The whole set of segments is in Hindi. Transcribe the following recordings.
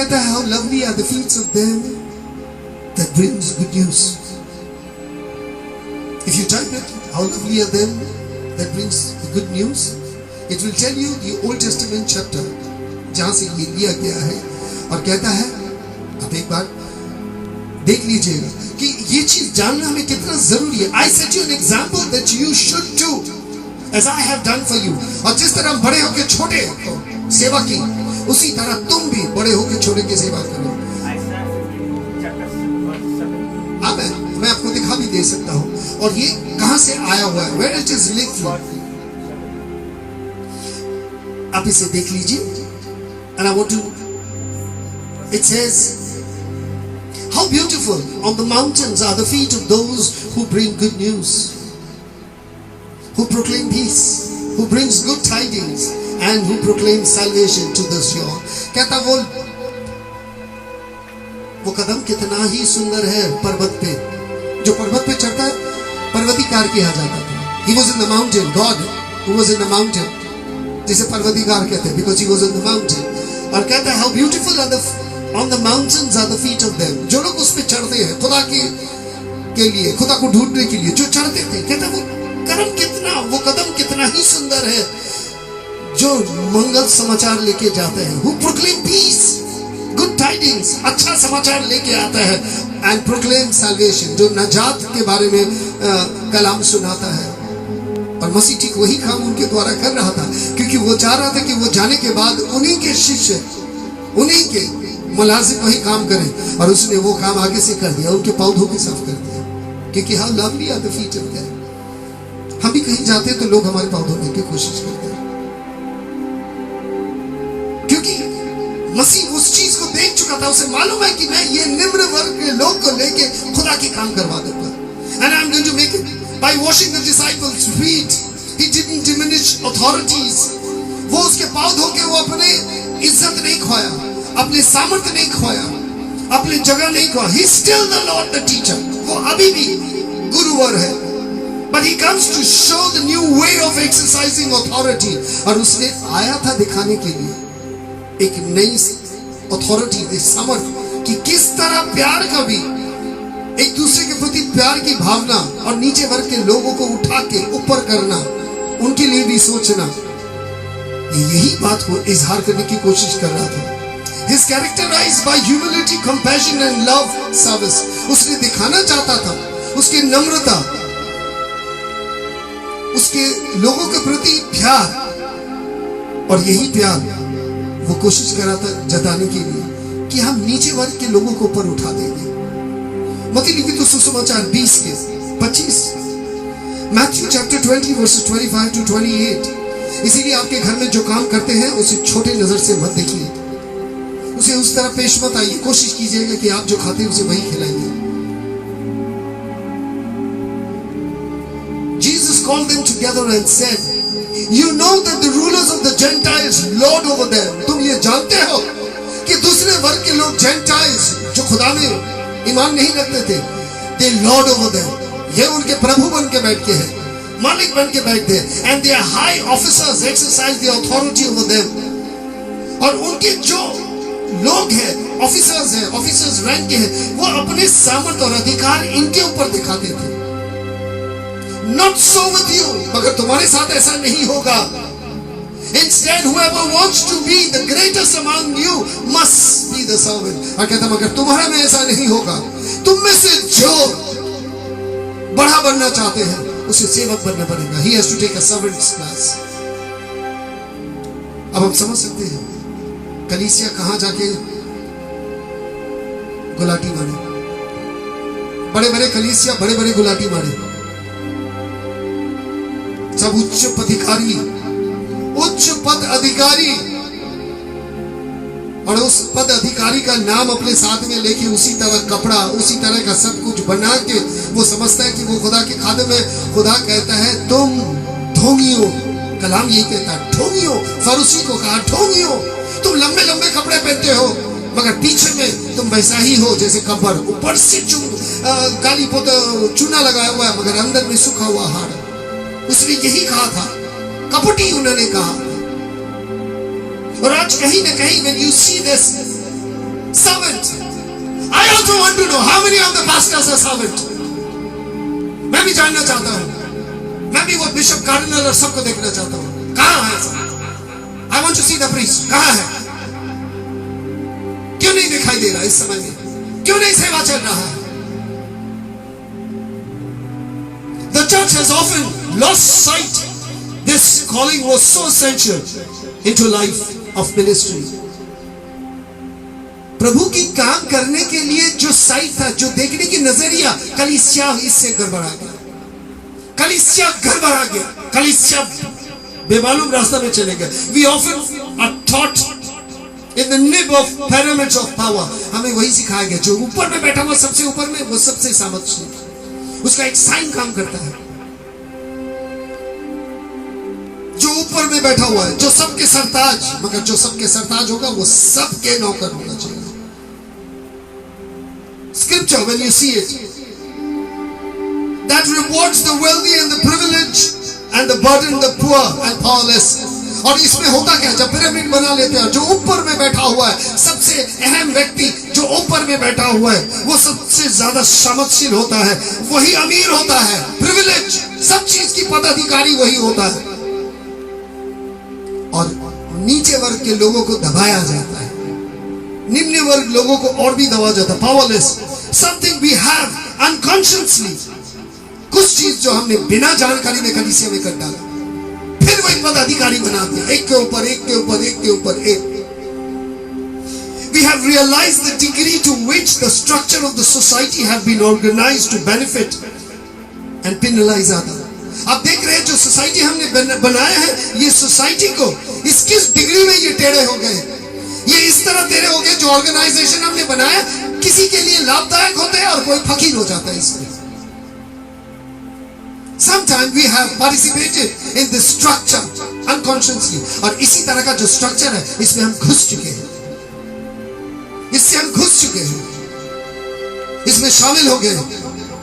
कहता है how lovely are the feet of them that brings good news. If you type it, how lovely are them that brings the good news, it will tell you the Old Testament chapter जहां से ये लिया गया है, और कहता है, आप एक बार देख लीजिएगा कि ये चीज जानना हमें कितना जरूरी है. I set you an example that you should do as I have done for you. और जिस तरह हम बड़े होकर छोटे को सेवा की, उसी तरह तुम भी बड़े होकर छोटे की सेवा करो. आमीन. मैं आपको दिखा भी दे सकता हूँ, और ये कहां से आया हुआ है, where it is linked. आप इसे देख लीजिए. And I want to, it says, how beautiful on the mountains are the feet of those who bring good news, who proclaim peace, who brings good tidings, and who proclaim salvation to the Zion. कहता वो कदम कितना ही सुंदर है पर्वत पे. जो पर्वत पे चढ़ता है पर्वतीकार किया जाता था. He was in the mountain. God who was in the mountain, जिसे पर्वतीकार कहते हैं, because he was in the mountain. और कहता है how beautiful are the on the mountains are the feet of them. जो लोग उस पे चढ़ते हैं खुदा के लिए, खुदा को ढूंढने के लिए जो चढ़ते थे, कहता वो कदम कितना ही सुंदर है जो मंगल समाचार लेके जाते हैं. Who proclaim peace, good tidings, अच्छा समाचार लेके आता है, and proclaim salvation, जो नजात के बारे में कलाम सुनाता है. और मसीह ठीक वही काम उनके द्वारा कर रहा था, क्योंकि वो चाह रहा था कि वो जाने के बाद उन्हीं के शिष्य, उन्हीं के मुलाजिम वही काम करें, और उसने वो काम आगे से कर दिया, उनके पौधों को साफ कर दिया. क्योंकि how lovely are the feet of them. हम भी कहीं जाते हैं तो लोग हमारे पौधों लेने की कोशिश करते हैं, क्योंकि मसीह उस चीज को देख चुका था. उसे मालूम है कि मैं ये निम्न वर्ग के लोग को लेके खुदा के काम करवा दूंगा. And I'm going to make it by washing the disciples' feet. He didn't diminish authorities. वो उसके पाँव धो के वो अपने इज्जत नहीं खोया, अपने सामर्थ्य नहीं खोया, अपने जगह नहीं खोया. He's still the Lord, the teacher. वो अभी भी गुरुवर है. But he comes to show the new way of exercising authority. और उसने आया था दिखाने के लिए एक नई अथॉरिटी, सामर्थ्य, कि किस तरह प्यार का भी, एक दूसरे के प्रति प्यार की भावना, और नीचे वर्ग के लोगों को उठा के ऊपर करना, उनके लिए भी सोचना. यही बात को इजहार करने की कोशिश कर रहा था. He is characterized by humility, compassion and love service. उसने दिखाना चाहता था उसकी नम्रता, उसके लोगों के प्रति प्यार, और यही प्यार वो कोशिश कर रहा था जताने के लिए कि हम नीचे वर्ग के लोगों को ऊपर उठा देंगे. मत्ती लिखित सुसमाचार 20 के 25, मैथ्यू चैप्टर 20 वर्सेस 25 to 28. इसीलिए आपके घर में जो काम करते हैं उसे छोटे नजर से मत देखिए, उसे उस तरह पेश मत आइए. कोशिश कीजिएगा कि आप जो खाते हैं उसे वही खिलाइए. Jesus called them together and said, you know that the rulers of the Gentiles lord over them. तुम ये जानते हो कि दूसरे वर्ग के लोग Gentiles जो खुदा में ईमान नहीं रखते थे, they lord over them. ये उनके प्रभु बन के बैठ के हैं, मालिक बन के बैठते हैं. And their high officers exercise the authority over them. और उनके जो लोग हैं, ऑफिसर्स हैं, ऑफिसर्स रैंक के हैं, वो अपने सामर्थ्य और अधिकार इनके ऊपर दिखाते थे. Not so with you, मगर तुम्हारे साथ ऐसा नहीं होगा. Instead, whoever wants to be the greatest among you must be the servant. और कहता मगर तुम्हारा में ऐसा नहीं होगा. तुम में से जो बड़ा बनना चाहते हैं उसे सेवक बनना पड़ेगा. He has to take a servant's class. अब हम समझ सकते हैं कलीसिया कहां जाके गुलाटी मारे. बड़े बड़े कलीसिया बड़े बड़े गुलाटी मारे. सब उच्च पद अधिकारी, और उस पद अधिकारी का नाम अपने साथ में लेके उसी तरह कपड़ा, उसी तरह का सब कुछ बना के वो समझता है कि वो खुदा के खादम है. खुदा कहता है तुम ढोंगियो, कलाम यही कहता है ढोंगियो. फरूसी को कहा ढोंगियो, तुम लंबे लंबे कपड़े पहनते हो मगर पीछे में तुम वैसा ही हो जैसे कब्र. ऊपर से काली पोत चूना लगाया हुआ है मगर अंदर में सूखा हुआ हाड़. उसने यही कहा था, कपटी उन्होंने कहा. और आज कहीं ना कहीं when you see this Servant. I also want to know how many of the pastors are servant. मैं भी जानना चाहता हूं, मैं भी वो बिशप कार्डिनल और सबको देखना चाहता हूं, कहां है सब? I want to see the priest. कहां है? क्यों नहीं दिखाई दे रहा इस समय में? क्यों नहीं सेवा चल रहा है? The church has often lost sight. This calling was so essential into life of ministry. प्रभु की काम करने के लिए जो साइट था, जो देखने की नजरिया, कलीसिया इससे गड़बड़ा गया, कलीसिया गड़बड़ा गया, कलीसिया बेमालूम रास्ता में चले गए. We often are taught in the nib of pyramids of power. हमें वही सिखाया गया, जो ऊपर में बैठा हुआ सबसे ऊपर में, वो सबसे सामर्थ्य, उसका एक साइन काम करता है. जो ऊपर में बैठा हुआ है, जो सबके सरताज, मगर जो सबके सरताज होगा वो सबके नौकर होना चाहिए. Scripture, when you see it, that rewards the wealthy and the privileged and the burdened, the poor and powerless. और इसमें होता क्या, जब पिरामिड बना लेते हैं, जो ऊपर में बैठा हुआ है, सबसे अहम व्यक्ति जो ऊपर में बैठा हुआ है, वो सबसे ज्यादा सामर्थ्यशील होता है, वही अमीर होता है, प्रिविलेज, सब चीज की पदाधिकारी वही होता है, और नीचे वर्ग के लोगों को दबाया जाता है, निम्न वर्ग लोगों को और भी दबाया जाता है. Powerless, something we have unconsciously, कुछ चीज जो हमने बिना जानकारी में कलीसिया में कर डाला, फिर वो एक पदाधिकारी बनाते हैं, एक के ऊपर एक के ऊपर एक के ऊपर एक. We have realized the degree to which the structure of the society have been organized to benefit and penalize others. आप देख रहे हैं जो सोसाइटी हमने बनाया है, ये सोसाइटी को इस किस डिग्री में ये टेढ़े हो गए, ये इस तरह टेढ़े हो गए, जो ऑर्गेनाइजेशन हमने बनाया किसी के लिए लाभदायक होते हैं और कोई फकीर हो जाता है इसमें. Sometimes we have participated in this structure unconsciously, और इसी तरह का जो स्ट्रक्चर है इसमें हम घुस चुके हैं, इससे हम घुस चुके हैं, इसमें शामिल हो गए.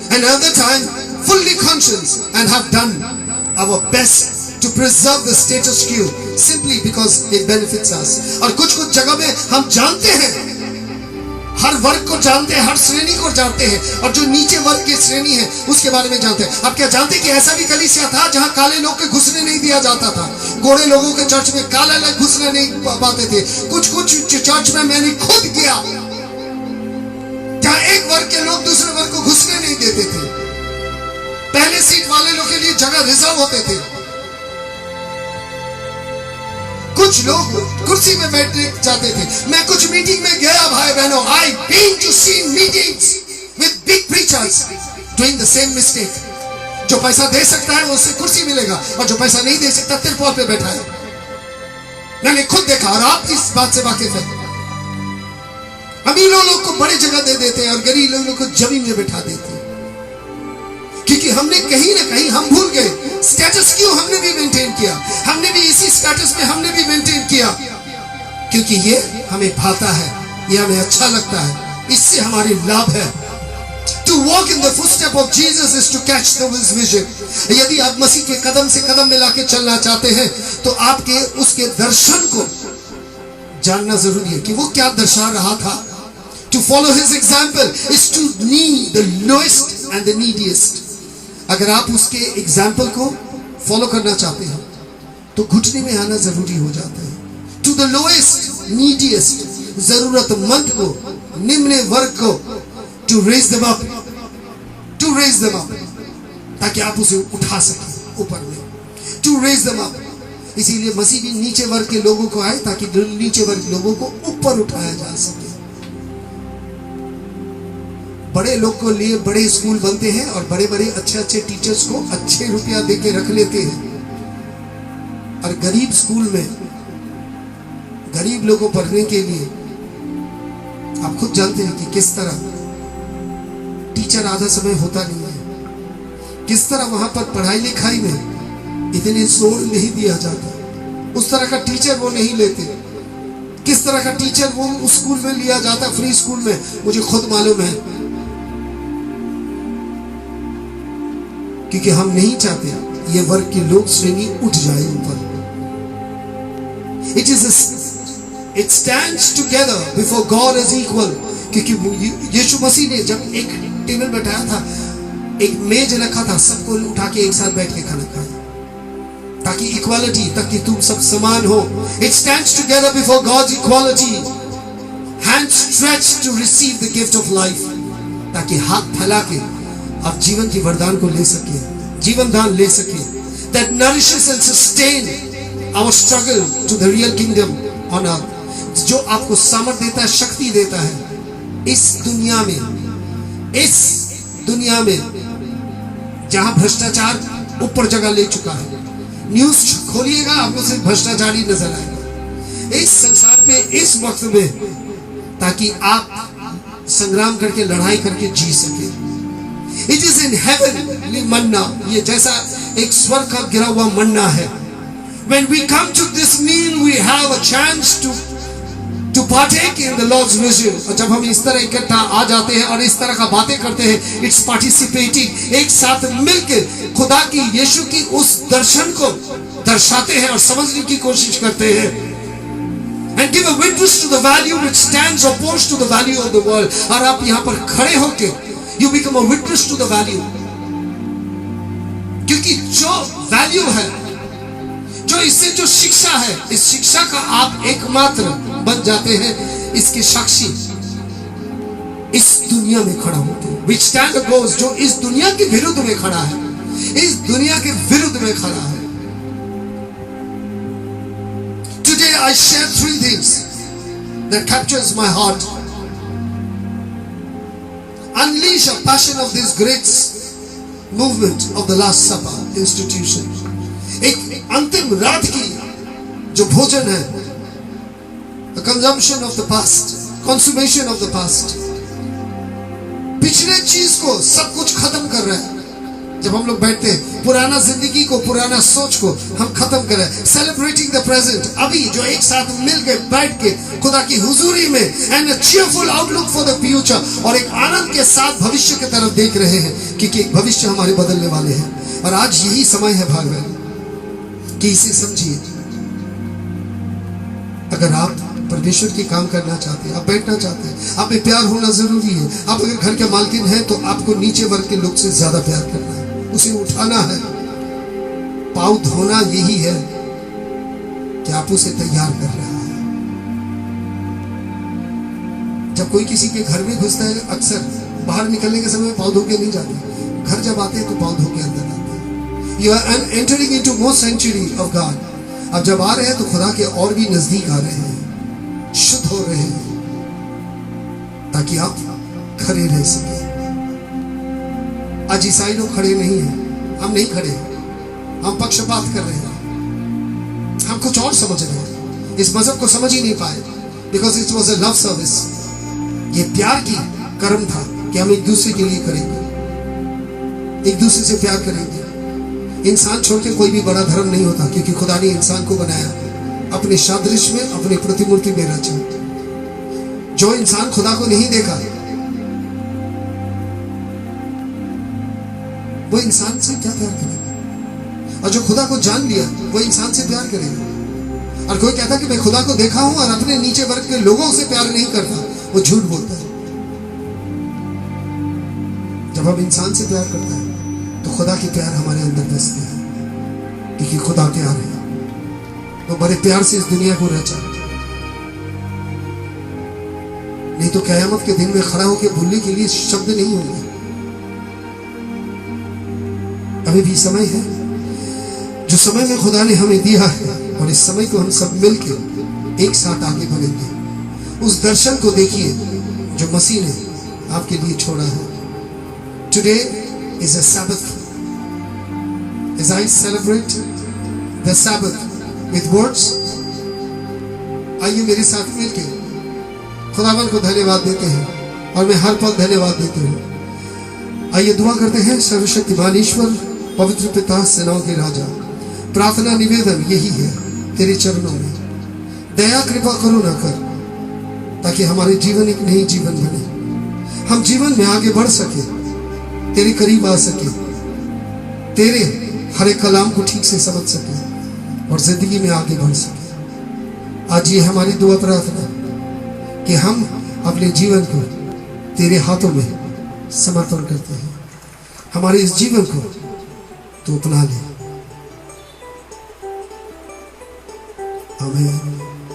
And another time fully conscious and have done our best to preserve the status quo simply because it benefits us. और कुछ जगह में हम जानते हैं, हर वर्ग को जानते हैं, हर श्रेणी को जानते हैं, और जो नीचे वर्ग की श्रेणी है उसके बारे में जानते हैं. आप क्या जानते हैं कि ऐसा भी कलीसिया था जहां काले लोग के घुसने नहीं दिया जाता था, गोरे लोगों के चर्च में काले लोग घुसने नहीं पाते थे. कुछ चर्च में मैंने खुद गया जहां एक वर्ग के लोग दूसरे वर्ग को घुसने नहीं देते थे, पहले सीट वाले लोग के लिए जगह रिजर्व होते थे. कुछ लोग कुर्सी में बैठने जाते थे. मैं कुछ मीटिंग में गया भाई बहनों, I been to see meetings with big preachers doing the same mistake. जो पैसा दे सकता है उससे कुर्सी मिलेगा, और जो पैसा नहीं दे सकता तिरपाल पे बैठा है. मैंने खुद देखा, और आप इस बात से वाकिफ हैं. अमीरों लोग को बड़ी जगह दे देते हैं और गरीब लोगों को जमीन में बैठा देते हैं, क्योंकि हमने कहीं ना कहीं हम भूल गए स्टेटस क्यों हमने भी मेंटेन किया, हमने भी इसी स्टेटस में हमने भी मेंटेन किया, क्योंकि ये हमें भाता है, ये हमें अच्छा लगता है, इससे हमारे लाभ है. To walk in the footstep of Jesus is to catch the vision. यदि आप मसीह के कदम से कदम मिला के चलना चाहते हैं तो आपके उसके दर्शन को जानना जरूरी है कि वो क्या दर्शा रहा था. To follow his example is to need the lowest and the neediest. अगर आप उसके एग्जाम्पल को फॉलो करना चाहते हैं तो घुटने में आना जरूरी हो जाता है. टू द लोएस्ट नीडिएस्ट, जरूरतमंद को, निम्न वर्ग को, to raise them up, to raise them up, ताकि आप उसे उठा सकें ऊपर में. To raise them up. इसीलिए मसीह भी नीचे वर्ग के लोगों को आए ताकि नीचे वर्ग लोगों को ऊपर उठाया जा सके. बड़े लोग को लिए बड़े स्कूल बनते हैं और बड़े बड़े अच्छे अच्छे टीचर्स को अच्छे रुपया देके रख लेते हैं, और गरीब स्कूल में गरीब लोगों को पढ़ने के लिए आप खुद जानते हैं कि किस तरह टीचर आधा समय होता नहीं है, किस तरह वहां पर पढ़ाई लिखाई में इतनी जोर नहीं दिया जाता, उस तरह का टीचर वो नहीं लेते. किस तरह का टीचर वो उस स्कूल में लिया जाता, फ्री स्कूल में, मुझे खुद मालूम है, क्योंकि हम नहीं चाहते ये वर्ग के लोग श्रेणी उठ जाए ऊपर. It stands together before God as equal. क्योंकि यीशु मसीह ने जब एक टेबल बैठाया था, एक मेज रखा था, सबको उठा के एक साथ बैठ के खाना खाया, ताकि इक्वालिटी, ताकि तुम सब समान हो. It stands together before God's equality. Hands stretched to receive the gift of life. ताकि हाथ फैला के आप जीवन की वरदान को ले सके, जीवन दान ले सके. That nourishes and sustain our struggle to the real kingdom on earth. जो आपको सामर्थ देता है, शक्ति देता है इस दुनिया में जहां भ्रष्टाचार ऊपर जगह ले चुका है. न्यूज खोलिएगा, आपको सिर्फ भ्रष्टाचार ही नजर आएगा इस संसार पे इस वक्त में, ताकि आप संग्राम करके, लड़ाई करके जी सके. इट इज इन हेवनली मन्ना, ये जैसा एक स्वर्ग का गिरा हुआ मन्ना है. When we come to this meal, we have a chance to partake in the Lord's vision. और जब हम इस तरह इकट्ठा आ जाते हैं और इस तरह का बातें करते हैं, it's participating, एक साथ मिलकर खुदा की, यीशु की उस दर्शन को दर्शाते हैं और समझने की कोशिश करते हैं. And give a witness to the value which stands opposed to the value of the world. और आप यहाँ पर खड़े होके you become a witness to the value. क्योंकि जो वैल्यू है, जो इससे जो शिक्षा है, इस शिक्षा का आप एकमात्र बन जाते हैं, इसके साक्षी इस दुनिया में खड़ा होते हैं. Which stand opposed, जो इस दुनिया के विरुद्ध में खड़ा है, इस दुनिया के विरुद्ध में खड़ा है. Today I share 3 things that captures my heart. Unleash a passion of this great movement of the Last Supper institution. एक अंतिम रात की जो भोजन है, the consumption of the past, consummation of the past. पिछले चीज को सब कुछ खत्म कर रहे हैं. जब हम लोग बैठते हैं, पुराना जिंदगी को, पुराना सोच को हम खत्म कर रहे हैं. Celebrating the present, अभी जो एक साथ मिल के बैठ के खुदा की हुजूरी में, and a cheerful outlook for the future, और एक आनंद के साथ भविष्य की तरफ देख रहे हैं, क्योंकि एक भविष्य हमारे बदलने वाले हैं. और आज यही समय है भाई बहन कि इसे समझिए. अगर आप परमेश्वर की काम करना चाहते हैं, आप बैठना चाहते हैं, आप में प्यार होना जरूरी है. आप अगर घर के मालकिन हैं, तो आपको नीचे वर्ग के लोग से ज्यादा प्यार करना है, उसे उठाना है. पाँव धोना यही है कि आप उसे तैयार कर रहे हैं. जब कोई किसी के घर में घुसता है, अक्सर बाहर निकलने के समय पाँव धो के नहीं जाते. घर जब आते हैं तो पाँव धो के अंदर आते हैं. You are entering into more sanctuary of God. अब जब आ रहे हैं तो खुदा के और भी नजदीक आ रहे हैं, शुद्ध हो रहे हैं, ताकि आप खड़े रह सके. आज ईसाई लोग खड़े नहीं हैं, हम नहीं खड़े, हम पक्षपात कर रहे हैं, हम कुछ और समझ रहे हैं. इस मजहब को समझ ही नहीं पाए, because it was a love service. ये प्यार की कर्म था कि हम एक दूसरे के लिए करेंगे, एक दूसरे से प्यार करेंगे. इंसान छोड़ के कोई भी बड़ा धर्म नहीं होता, क्योंकि खुदा ने इंसान को बनाया अपने सादृश्य में, अपनी प्रतिमूर्ति में रचा. जो इंसान खुदा को नहीं देखा, वो इंसान से क्या प्यार करेगा? और जो खुदा को जान लिया, वो इंसान से प्यार करेगा. और कोई कहता कि मैं खुदा को देखा हूं और अपने नीचे वर्ग के लोगों से प्यार नहीं करता, वो झूठ बोलता है. जब हम इंसान से प्यार करता है, तो खुदा की प्यार हमारे अंदर बसती है, क्योंकि खुदा प्यार है. वो बड़े प्यार से इस दुनिया को रचा, नहीं तो क़यामत के दिन में खड़ा होकर भूलने के लिए शब्द नहीं होंगे. अभी भी समय है, जो समय में खुदा ने हमें दिया है, और इस समय को हम सब मिलकर एक साथ आगे बढ़ेंगे. उस दर्शन को देखिए जो मसीह ने आपके लिए छोड़ा है. Today is a Sabbath. As I celebrate the Sabbath with words, आइए मेरे साथ मिलकर खुदावन को धन्यवाद देते हैं, और मैं हर पल धन्यवाद देती हूँ. आइए दुआ करते हैं. सर्वशक्तिमान ईश्वर, पवित्र पिता, सेनाओं के राजा, प्रार्थना निवेदन यही है तेरे चरणों में. दया कृपा करुणा कर, ताकि हमारे जीवन एक नई जीवन बने, हम जीवन में आगे बढ़ सके, तेरे करीब आ सके, तेरे हर एक कलाम को ठीक से समझ सके, और जिंदगी में आगे बढ़ सके. आज ये हमारी दुआ प्रार्थना कि हम अपने जीवन को तेरे हाथों में समर्पण करते हैं। हमारे इस जीवन को तू अपना ले। आमीन।